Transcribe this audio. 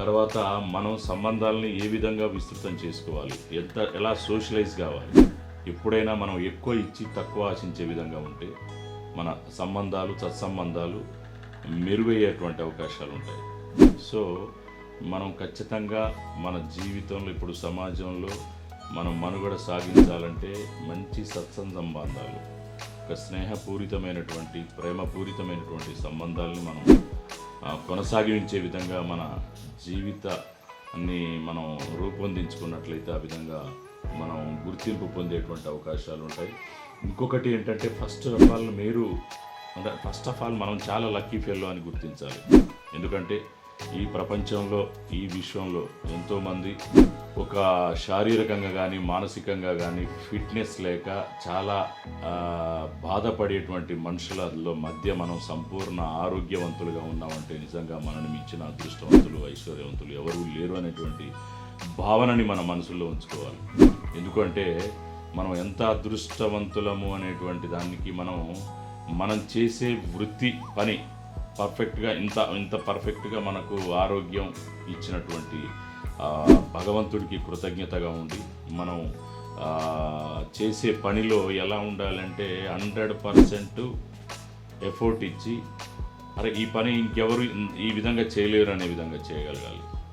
తర్వాత మనం సంబంధాలని ఏ విధంగా విస్తృతం చేసుకోవాలి, ఎలా సోషలైజ్ కావాలి. ఎప్పుడైనా మనం ఎక్కువ ఇచ్చి తక్కువ ఆశించే విధంగా ఉంటే మన సంబంధాలు, సత్సంబంధాలు మెరుగయ్యేటువంటి అవకాశాలు ఉంటాయి. సో మనం ఖచ్చితంగా మన జీవితంలో ఇప్పుడు సమాజంలో మనం మనుగడ సాగించాలంటే మంచి సత్సంబంధాలు, ఒక స్నేహపూరితమైనటువంటి, ప్రేమపూరితమైనటువంటి సంబంధాలని మనం కొనసాగించే విధంగా మన జీవితాన్ని మనం రూపొందించుకున్నట్లయితే ఆ విధంగా మనం గుర్తింపు పొందేటువంటి అవకాశాలు ఉంటాయి. ఇంకొకటి ఏంటంటే ఫస్ట్ ఆఫ్ ఆల్ మనం చాలా లక్కీ ఫెల్లో అని గుర్తించాలి. ఎందుకంటే ఈ ప్రపంచంలో, ఈ విశ్వంలో ఎంతోమంది ఒక శారీరకంగా కానీ మానసికంగా కానీ ఫిట్నెస్ లేక చాలా బాధపడేటువంటి మనుషులలో మధ్య మనం సంపూర్ణ ఆరోగ్యవంతులుగా ఉన్నామంటే నిజంగా మనల్ని మించిన అదృష్టవంతులు, ఐశ్వర్యవంతులు ఎవరూ లేరు అనేటువంటి భావనని మన మనసులో ఉంచుకోవాలి. ఎందుకంటే మనం ఎంత అదృష్టవంతులము అనేటువంటి దానికి మనం చేసే వృత్తి, పని పర్ఫెక్ట్గా ఇంత పర్ఫెక్ట్గా మనకు ఆరోగ్యం ఇచ్చినటువంటి భగవంతుడికి కృతజ్ఞతగా ఉండి మనం చేసే పనిలో ఎలా ఉండాలంటే 100% ఎఫర్ట్ ఇచ్చి, అరే ఈ పని ఇంకెవరు ఈ విధంగా చేయలేరు అనే విధంగా చేయగలగాలి.